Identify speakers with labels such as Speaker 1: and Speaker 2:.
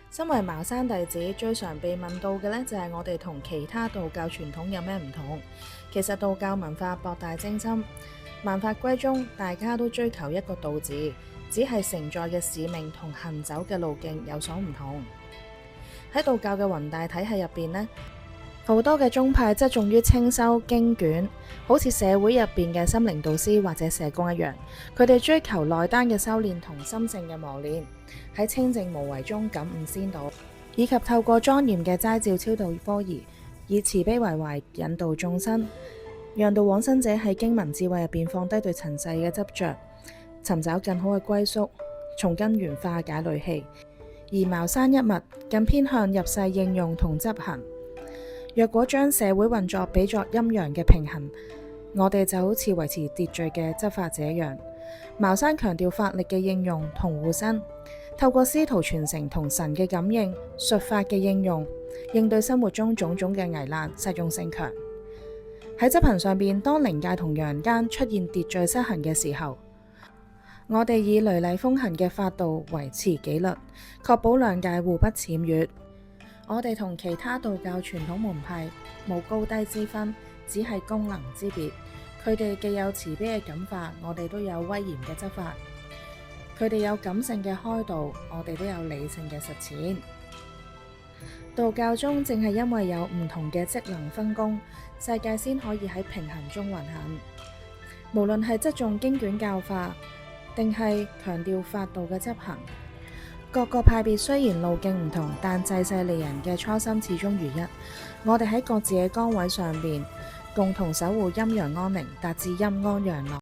Speaker 1: 身為茅山弟子，最常被問到嘅呢，就係我哋同其他道教傳統有咩唔同。其實道教文化博大精深，萬法歸宗，大家都追求一個道字，只係承載嘅使命同行走嘅路徑有所唔同。喺道教嘅宏大體系入邊呢，好多嘅宗派側重於清修經卷，好似社會入邊嘅心靈導師或者社工一樣，佢哋追求內丹嘅修煉同心性嘅磨練，喺清靜無為中感悟仙道，以及透過莊嚴嘅齋照超度科儀，以慈悲為懷引導眾生，讓到往生者喺經文智慧入邊放低對塵世嘅執着，尋找更好嘅歸宿，從根源化解戾氣。而茅山一脈更偏向入世應用同執行。若果將社會運作比作陰陽嘅平衡，我哋就好似維持秩序嘅執法者一樣。茅山強調法力嘅應用同護身，透過師徒傳承同神嘅感應、術法嘅應用，應對生活中種種嘅危難，實用性強。喺執行上邊，當靈界同陽間出現秩序失衡嘅時候，我哋以雷厲風行嘅法度維持紀律，確保兩界互不僭越。我哋同其他道教傳統門派冇高低之分，只係功能之別。佢哋既有慈悲嘅感化，我哋都有威嚴嘅執法；佢哋有感性嘅開導，我哋都有理性嘅實踐。道教中正係因為有唔同嘅職能分工，世界先可以喺平衡中運行。無論係側重經卷教化，定係強調法度嘅執行，各個派別雖然路徑唔同，但濟世利人嘅初心始終如一。我哋喺各自嘅崗位上邊，共同守護陰陽安寧，達至陰安陽樂。